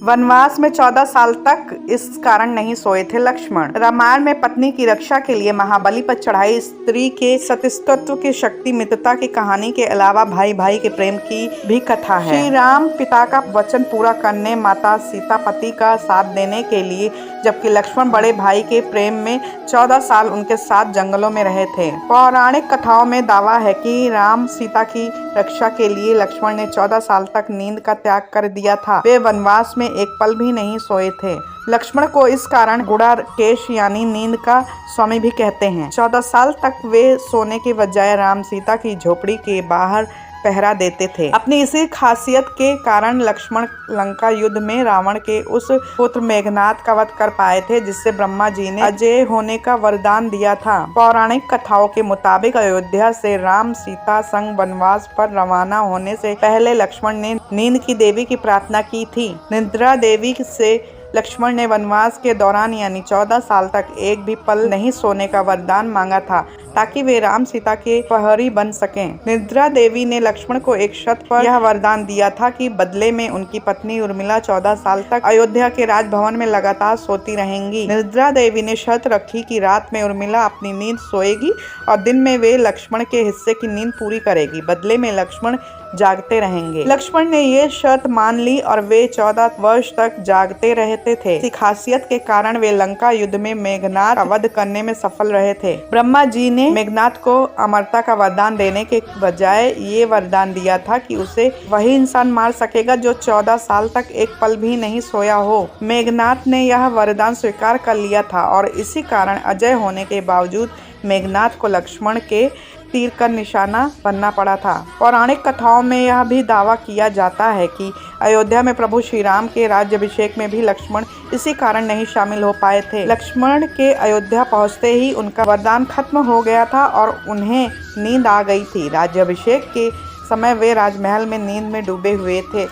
वनवास में 14 साल तक इस कारण नहीं सोए थे लक्ष्मण। रामायण में पत्नी की रक्षा के लिए महाबली पर चढ़ाई स्त्री के सतीत्व की शक्ति मित्रता की कहानी के अलावा भाई भाई के प्रेम की भी कथा है। श्री राम पिता का वचन पूरा करने, माता सीता पति का साथ देने के लिए, जबकि लक्ष्मण बड़े भाई के प्रेम में 14 साल उनके साथ जंगलों में रहे थे। पौराणिक कथाओं में दावा है कि राम सीता की रक्षा के लिए लक्ष्मण ने 14 साल तक नींद का त्याग कर दिया था। वे वनवास में एक पल भी नहीं सोए थे। लक्ष्मण को इस कारण गुडाकेश यानी नींद का स्वामी भी कहते हैं। 14 साल तक वे सोने के बजाय राम सीता की झोपड़ी के बाहर पहरा देते थे। अपनी इसी खासियत के कारण लक्ष्मण लंका युद्ध में रावण के उस पुत्र मेघनाद का वध कर पाए थे, जिससे ब्रह्मा जी ने अजय होने का वरदान दिया था। पौराणिक कथाओं के मुताबिक अयोध्या से राम सीता संग वनवास पर रवाना होने से पहले लक्ष्मण ने नींद की देवी की प्रार्थना की थी। निद्रा देवी से लक्ष्मण ने वनवास के दौरान यानी 14 साल तक एक भी पल नहीं सोने का वरदान मांगा था, ताकि वे राम सीता के प्रहरी बन सकें। निद्रा देवी ने लक्ष्मण को एक शर्त पर यह वरदान दिया था कि बदले में उनकी पत्नी उर्मिला 14 साल तक अयोध्या के राजभवन में लगातार सोती रहेंगी। निद्रा देवी ने शर्त रखी कि रात में उर्मिला अपनी नींद सोएगी और दिन में वे लक्ष्मण के हिस्से की नींद पूरी करेगी। बदले में लक्ष्मण जागते रहेंगे। लक्ष्मण ने ये शर्त मान ली और वे 14 वर्ष तक जागते रहते थे। इसी खासियत के कारण वे लंका युद्ध में मेघनाद का वध करने में सफल रहे थे। ब्रह्मा जी ने मेघनाद को अमरता का वरदान देने के बजाय ये वरदान दिया था कि उसे वही इंसान मार सकेगा जो 14 साल तक एक पल भी नहीं सोया हो। मेघनाद ने यह वरदान स्वीकार कर लिया था और इसी कारण अजय होने के बावजूद मेघनाद को लक्ष्मण के तीर का निशाना बनना पड़ा था। पौराणिक कथाओं में यह भी दावा किया जाता है कि अयोध्या में प्रभु श्री राम के राज्याभिषेक में भी लक्ष्मण इसी कारण नहीं शामिल हो पाए थे। लक्ष्मण के अयोध्या पहुंचते ही उनका वरदान खत्म हो गया था और उन्हें नींद आ गई थी। राज्याभिषेक के समय वे राजमहल में नींद में डूबे हुए थे।